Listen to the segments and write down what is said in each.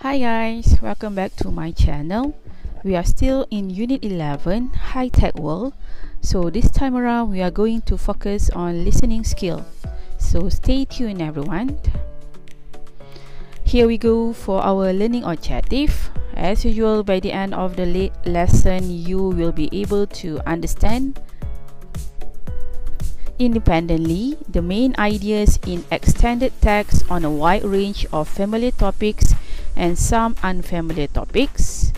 Hi guys, welcome back to my channel. We are still in Unit 11, High Tech World. So this time around we are going to focus on listening skill. So stay tuned everyone. Here we go for our learning objective. As usual, by the end of the lesson you will be able to understand independently the main ideas in extended text on a wide range of familiar topics and some unfamiliar topics,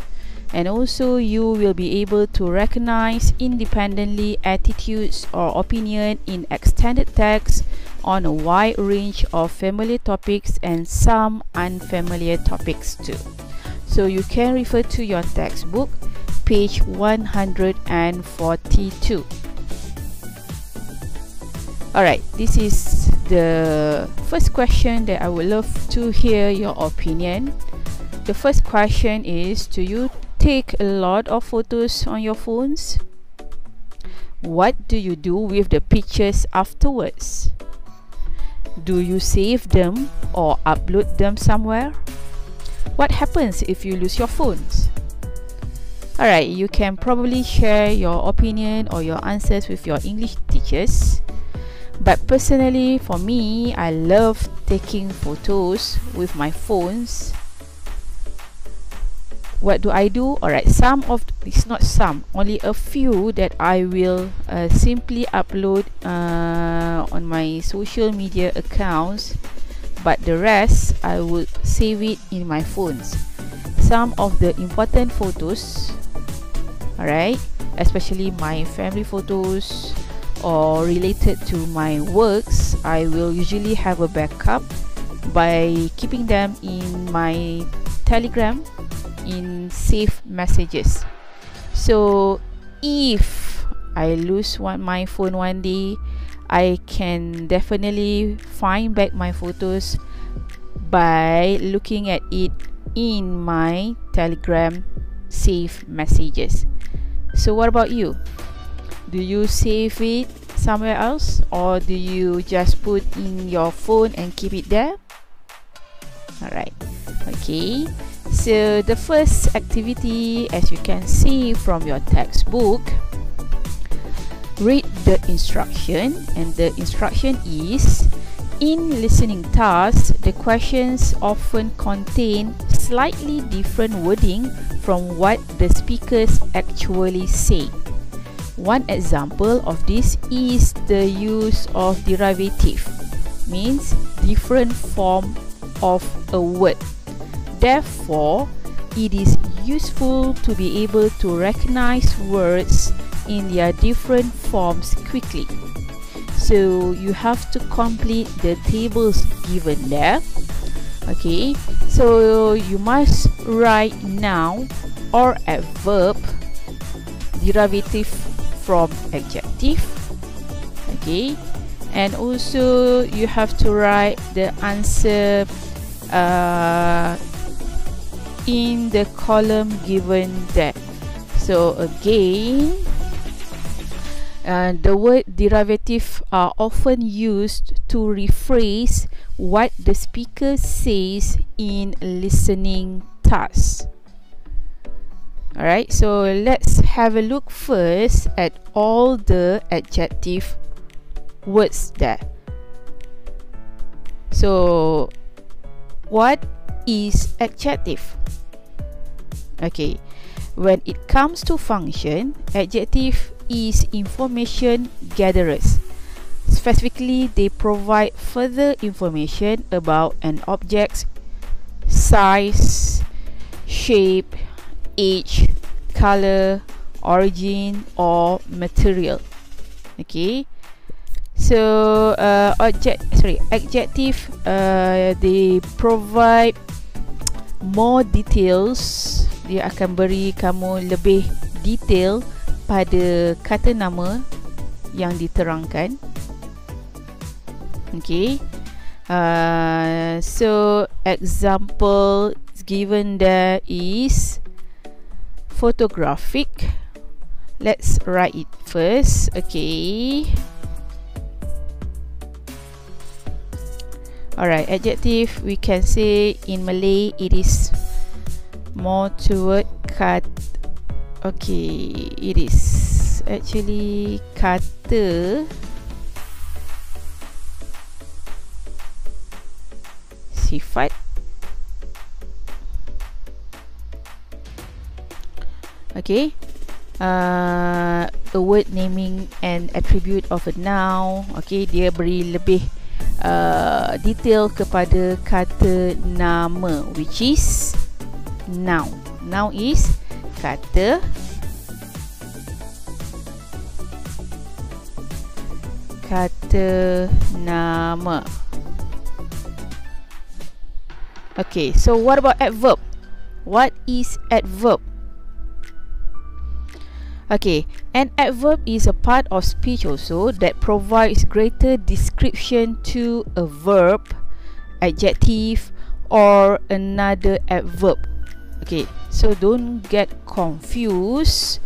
and also you will be able to recognize independently attitudes or opinion in extended text on a wide range of familiar topics and some unfamiliar topics too. So you can refer to your textbook, page 142. Alright, this is the first question that I would love to hear your opinion. The first question is, do you take a lot of photos on your phones? What do you do with the pictures afterwards? Do you save them or upload them somewhere? What happens if you lose your phones? Alright, you can probably share your opinion or your answers with your English teachers. But personally, for me, I love taking photos with my phones. What do I do? Alright, only a few that I will simply upload on my social media accounts, but the rest I will save it in my phones. Some of the important photos, alright, especially my family photos or related to my works, I will usually have a backup by keeping them in my Telegram in saved messages. So if I lose my phone one day, I can definitely find back my photos by looking at it in my Telegram saved messages. So what about you? Do you save it somewhere else, or do you just put in your phone and keep it there? Alright, okay. So the first activity, as you can see from your textbook, read the instruction, and the instruction is: in listening tasks, the questions often contain slightly different wording from what the speakers actually say. One example of this is the use of derivative, means different form of a word. Therefore, it is useful to be able to recognize words in their different forms quickly. So you have to complete the tables given there. Okay, so you must write noun or adverb, derivative from adjective, okay, and also you have to write the answer in the column given there. So again, the word derivative are often used to rephrase what the speaker says in listening tasks. Alright, so let's have a look first at all the adjective words there. So what is adjective? Okay, when it comes to function, adjective is information gatherers. Specifically, they provide further information about an object's size, shape, age, color, origin, or material. Okay, so adjective they provide more details. Dia akan beri kamu lebih detail pada kata nama yang diterangkan. Okay, so example given there is photographic. Let's write it first. Okay, alright, adjective we can say in Malay it is more toward okay, it is actually kata sifat. Okay, a word naming an attribute of a noun. Okay, dia beri lebih detail kepada kata nama, which is noun. Noun is kata nama. Okay, so what about adverb? What is adverb? Okay, an adverb is a part of speech also that provides greater description to a verb, adjective, or another adverb. Okay, so don't get confused.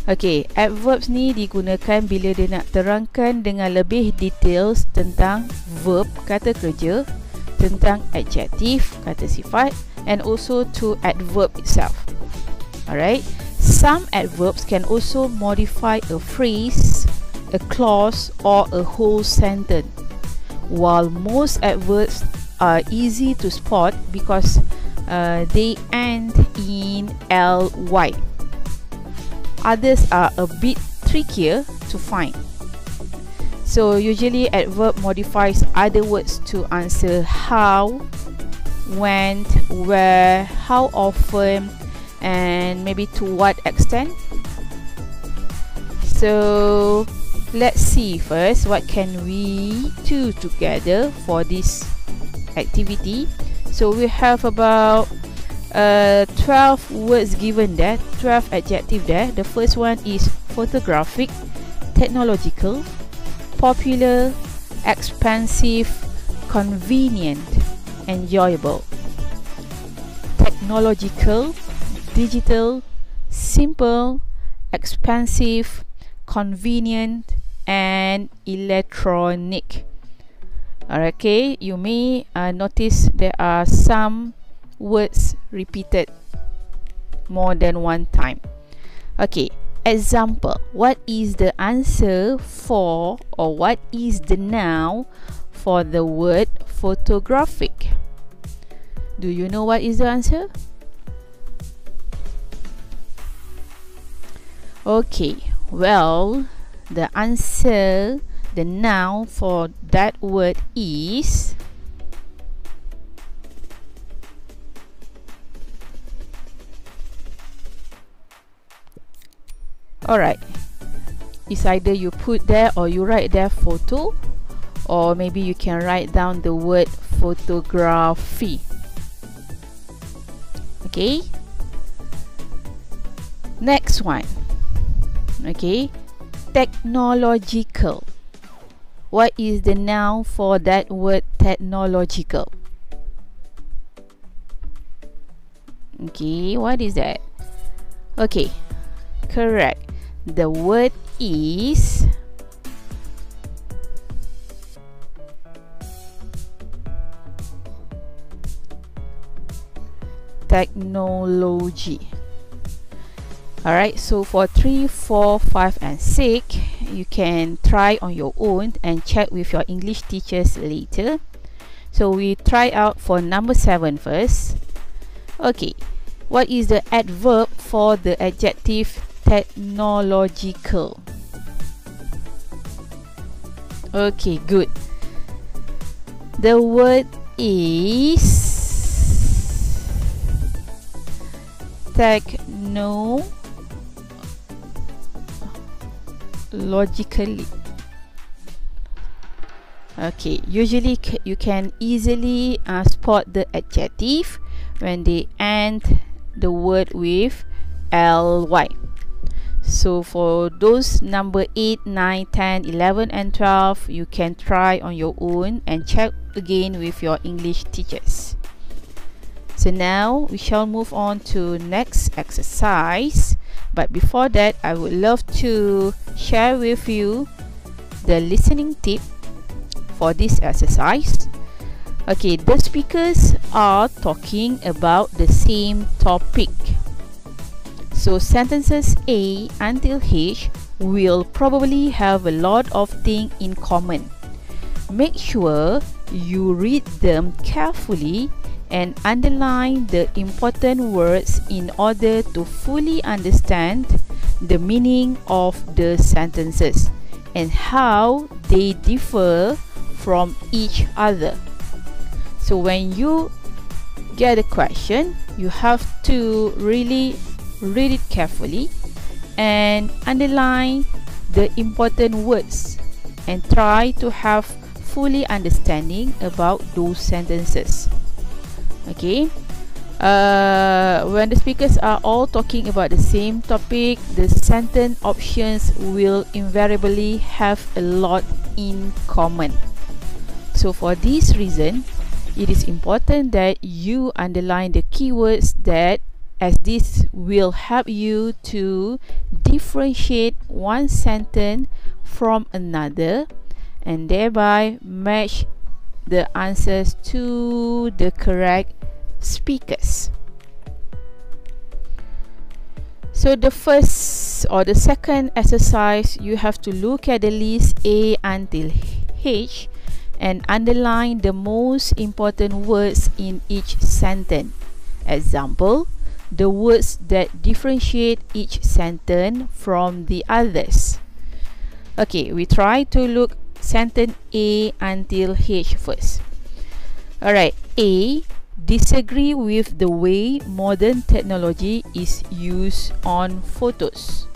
Okay, adverbs ni digunakan bila dia nak terangkan dengan lebih details tentang verb, kata kerja, tentang adjective, kata sifat, and also to adverb itself. Alright, some adverbs can also modify a phrase, a clause, or a whole sentence, while most adverbs are easy to spot because they end in ly. Others are a bit trickier to find. So usually adverb modifies other words to answer how, when, where, how often, and maybe to what extent. So let's see first what can we do together for this activity. So we have about 12 words given there, 12 adjectives there. The first one is photographic, technological, popular, expensive, convenient, enjoyable. Technological, digital, simple, expensive, convenient, and electronic. Okay, you may notice there are some words repeated more than one time. Okay, example, what is the answer for, or what is the noun for the word photographic? Do you know what is the answer? Okay, well, the answer, the noun for that word is alright, it's either you put there or you write there photo, or maybe you can write down the word photography. Okay, next one. Okay, technological. What is the noun for that word technological? Okay, what is that? Okay, correct. The word is technology. Alright, so for 3, 4, 5, and 6, you can try on your own and check with your English teachers later. So we try out for number 7 first. Okay, what is the adverb for the adjective technological? Okay, good. The word is technologically. Okay, usually you can easily spot the adjective when they end the word with ly. So for those number 8, 9, 10, 11, and 12, you can try on your own and check again with your English teachers. So now we shall move on to next exercise, but before that I would love to share with you the listening tip for this exercise. Okay, the speakers are talking about the same topic. So sentences A until H will probably have a lot of things in common. Make sure you read them carefully and underline the important words in order to fully understand the meaning of the sentences and how they differ from each other. So when you get a question, you have to really read it carefully and underline the important words and try to have fully understanding about those sentences. Okay, when the speakers are all talking about the same topic, the sentence options will invariably have a lot in common. So for this reason, it is important that you underline the keywords, that as this will help you to differentiate one sentence from another and thereby match the answers to the correct speakers. So the first or the second exercise, you have to look at the list A until H and underline the most important words in each sentence. Example, the words that differentiate each sentence from the others. Okay, we try to look sentence A until H first. Alright, A, disagree with the way modern technology is used on photos.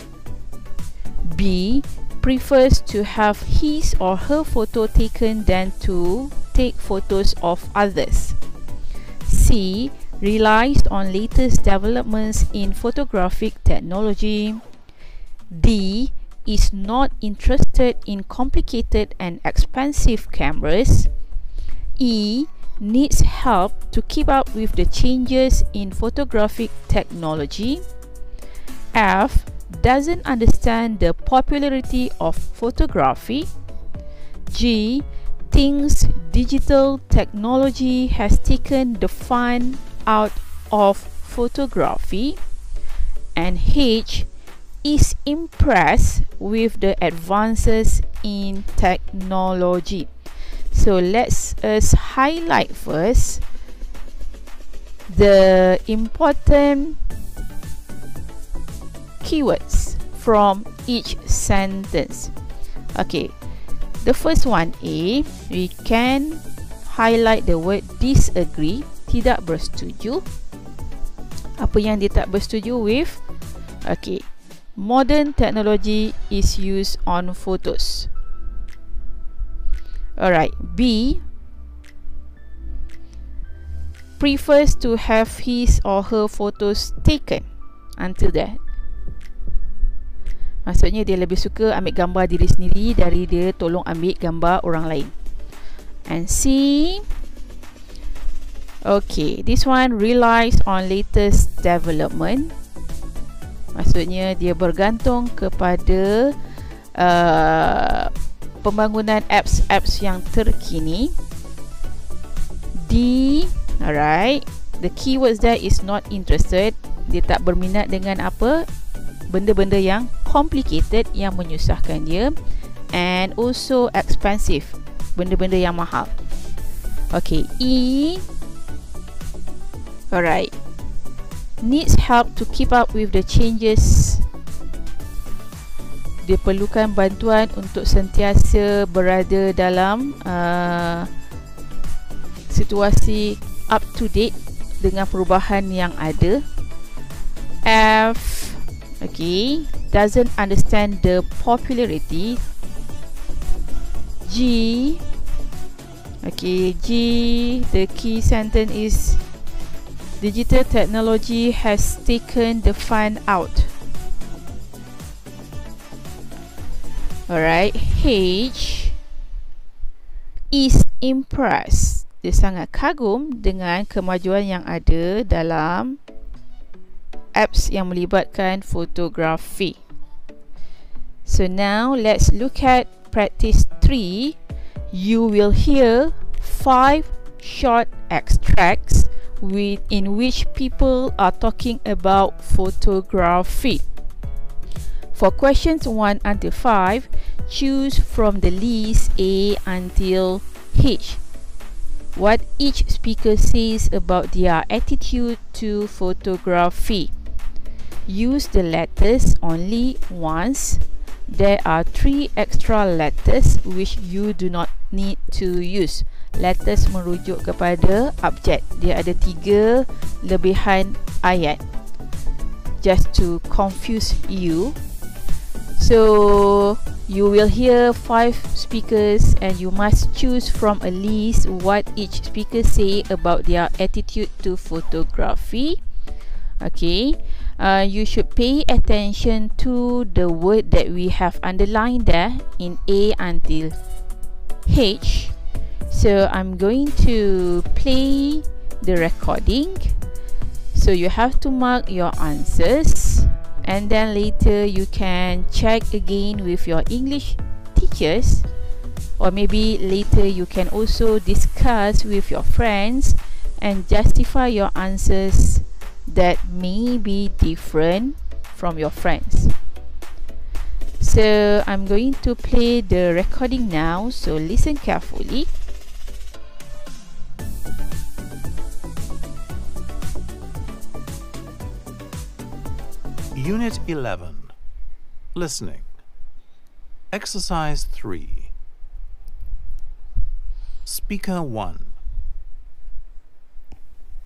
B, prefers to have his or her photo taken than to take photos of others. C, relies on latest developments in photographic technology. D, is not interested in complicated and expensive cameras. E, needs help to keep up with the changes in photographic technology. F, doesn't understand the popularity of photography. G, thinks digital technology has taken the fun out of photography. And H, is impressed with the advances in technology. So let's highlight first the important keywords from each sentence. Okay, the first one, A, we can highlight the word disagree, tidak bersetuju. Apa yang dia tak bersetuju with? Okay, modern technology is used on photos. Alright, B, prefers to have his or her photos taken. Until that, maksudnya dia lebih suka ambil gambar diri sendiri dari dia tolong ambil gambar orang lain. And C, okay, this one relies on latest development. Maksudnya dia bergantung kepada pembangunan apps yang terkini. D, alright, the keywords there is not interested. Dia tak berminat dengan apa? Benda-benda yang complicated, yang menyusahkan dia. And also expensive, benda-benda yang mahal. Okay, E, alright, needs help to keep up with the changes. Dia perlukan bantuan untuk sentiasa berada dalam situasi up to date dengan perubahan yang ada. F, okay, doesn't understand the popularity. G, okay, G, the key sentence is digital technology has taken the fun out. Alright, H, is impressed. Dia sangat kagum dengan kemajuan yang ada dalam apps yang melibatkan fotografi. So now let's look at practice 3. You will hear 5 short extracts in which people are talking about photography. For questions 1 until 5, choose from the list A until H. What each speaker says about their attitude to photography. Use the letters only once. There are 3 extra letters which you do not need to use. Letters merujuk kepada objek. Dia ada 3 lebihan ayat. Just to confuse you. So you will hear 5 speakers and you must choose from a list what each speaker say about their attitude to photography. Okay. You should pay attention to the word that we have underlined there in A until H. So I'm going to play the recording. So you have to mark your answers and then later you can check again with your English teachers, or maybe later you can also discuss with your friends and justify your answers that may be different from your friends. So I'm going to play the recording now, so listen carefully. Unit 11. Listening. Exercise 3. Speaker 1.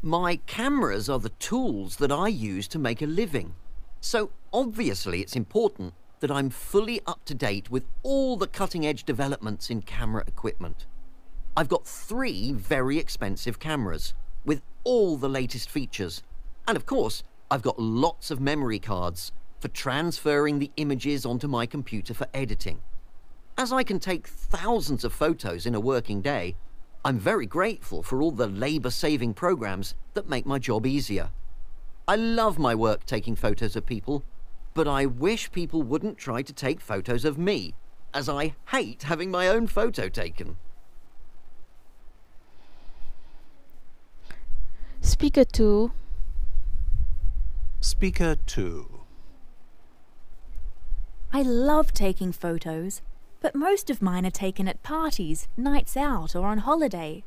My cameras are the tools that I use to make a living. So obviously it's important that I'm fully up to date with all the cutting-edge developments in camera equipment. I've got 3 very expensive cameras with all the latest features. And of course, I've got lots of memory cards for transferring the images onto my computer for editing. As I can take thousands of photos in a working day, I'm very grateful for all the labour-saving programs that make my job easier. I love my work taking photos of people, but I wish people wouldn't try to take photos of me, as I hate having my own photo taken. Speaker 2. Speaker 2. I love taking photos, but most of mine are taken at parties, nights out, or on holiday.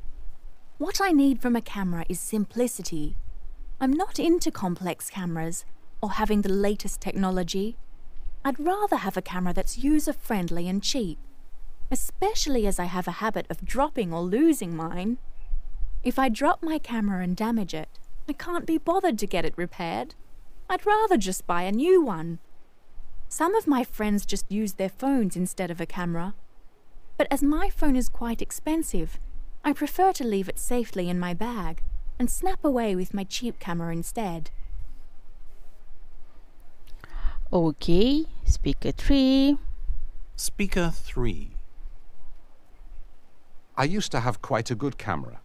What I need from a camera is simplicity. I'm not into complex cameras or having the latest technology. I'd rather have a camera that's user-friendly and cheap, especially as I have a habit of dropping or losing mine. If I drop my camera and damage it, I can't be bothered to get it repaired. I'd rather just buy a new one. Some of my friends just use their phones instead of a camera. But as my phone is quite expensive, I prefer to leave it safely in my bag and snap away with my cheap camera instead. Okay, speaker 3. Speaker 3. I used to have quite a good camera,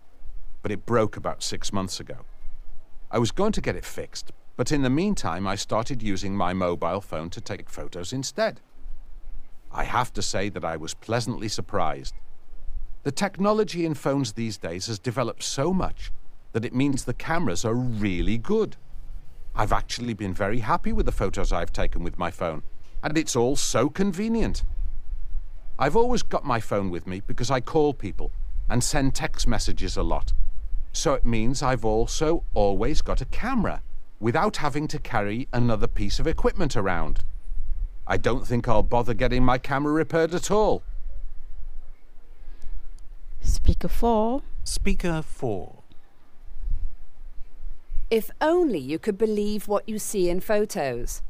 but it broke about 6 months ago. I was going to get it fixed, but in the meantime I started using my mobile phone to take photos instead. I have to say that I was pleasantly surprised. The technology in phones these days has developed so much that it means the cameras are really good. I've actually been very happy with the photos I've taken with my phone, and it's all so convenient. I've always got my phone with me because I call people and send text messages a lot. So it means I've also always got a camera without having to carry another piece of equipment around. I don't think I'll bother getting my camera repaired at all. Speaker 4. Speaker 4. If only you could believe what you see in photos.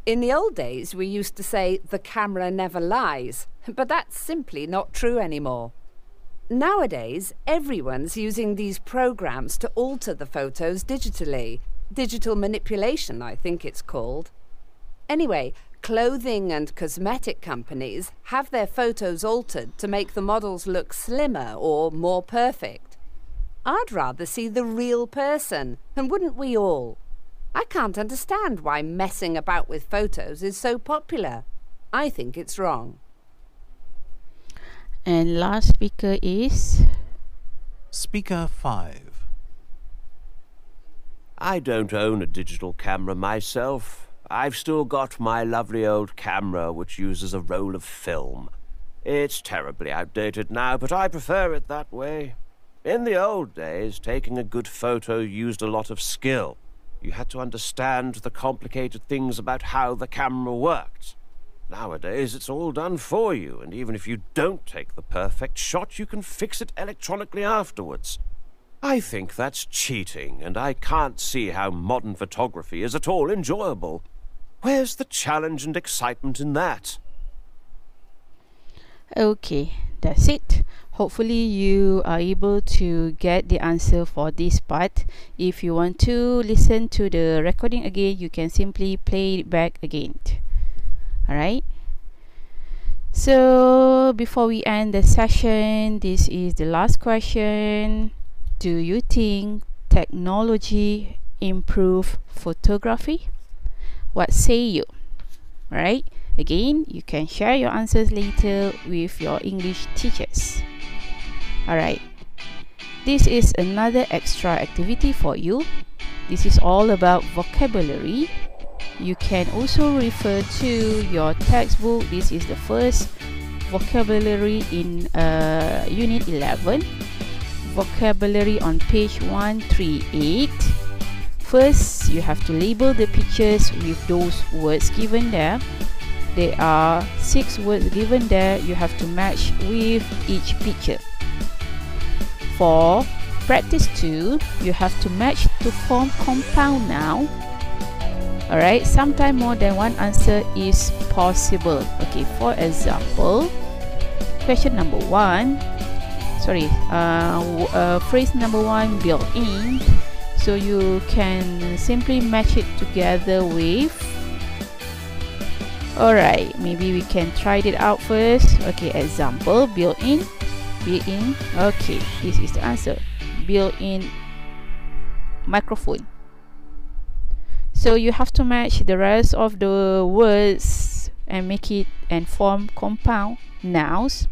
In the old days, we used to say the camera never lies, but that's simply not true anymore. Nowadays, everyone's using these programs to alter the photos digitally. Digital manipulation, I think it's called. Anyway, clothing and cosmetic companies have their photos altered to make the models look slimmer or more perfect. I'd rather see the real person, and wouldn't we all? I can't understand why messing about with photos is so popular. I think it's wrong. And last speaker is Speaker 5. I don't own a digital camera myself. I've still got my lovely old camera which uses a roll of film. It's terribly outdated now, but I prefer it that way. In the old days, taking a good photo used a lot of skill. You had to understand the complicated things about how the camera worked. Nowadays, it's all done for you, and even if you don't take the perfect shot, you can fix it electronically afterwards. I think that's cheating, and I can't see how modern photography is at all enjoyable. Where's the challenge and excitement in that? Okay, that's it. Hopefully you are able to get the answer for this part. If you want to listen to the recording again, you can simply play it back again. Alright, so before we end the session, this is the last question. Do you think technology improve photography? What say you? Right? Again, you can share your answers later with your English teachers. Alright, this is another extra activity for you. This is all about vocabulary. You can also refer to your textbook. This is the first vocabulary in Unit 11. Vocabulary on page 138. First, you have to label the pictures with those words given there. There are 6 words given there. You have to match with each picture. For practice 2, you have to match to form compound noun. Alright, sometimes more than one answer is possible. Okay, for example, question number 1. Phrase number 1, built-in. So you can simply match it together with. Alright, maybe we can try it out first. Okay, example, built-in. Built-in. Okay, this is the answer. Built-in microphone. So you have to match the rest of the words and make it and form compound nouns.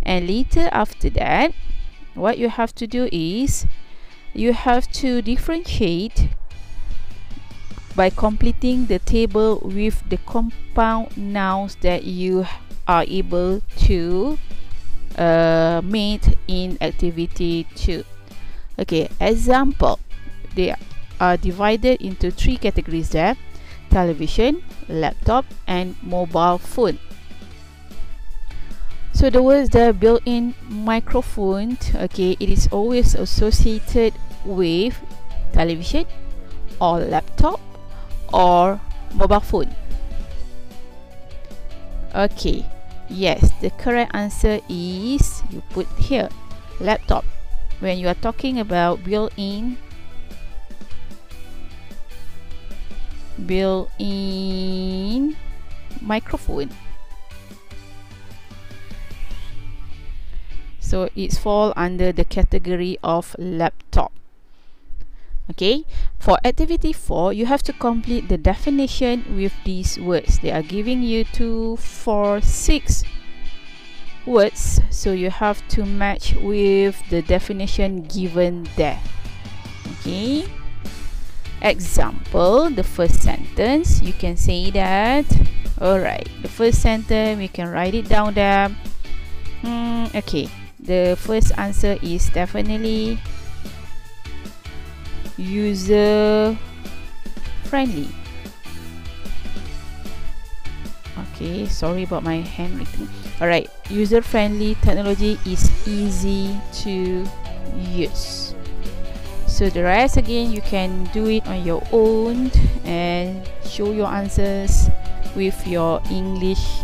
And later after that, what you have to do is you have to differentiate by completing the table with the compound nouns that you are able to make in activity 2. Okay, example, they are divided into 3 categories there: television, laptop, and mobile phone. So the words there, built-in microphone, okay, it is always associated with television or laptop or mobile phone. Okay, yes, the correct answer is, you put here, laptop. When you are talking about built-in microphone, so it's fall under the category of laptop. Okay, for activity 4, you have to complete the definition with these words. They are giving you 2, 4, 6 words, so you have to match with the definition given there. Okay, example, the first sentence, you can say that. Alright, the first sentence, we can write it down there. Okay, the first answer is definitely user friendly. Okay, sorry about my handwriting. Alright, user friendly technology is easy to use. So the rest again, you can do it on your own and show your answers with your English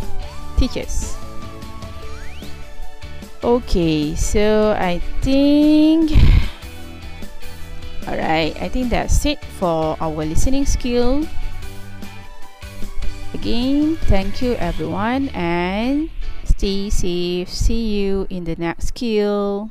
teachers. Okay, so I think that's it for our listening skill. Again, thank you everyone and stay safe. See you in the next skill.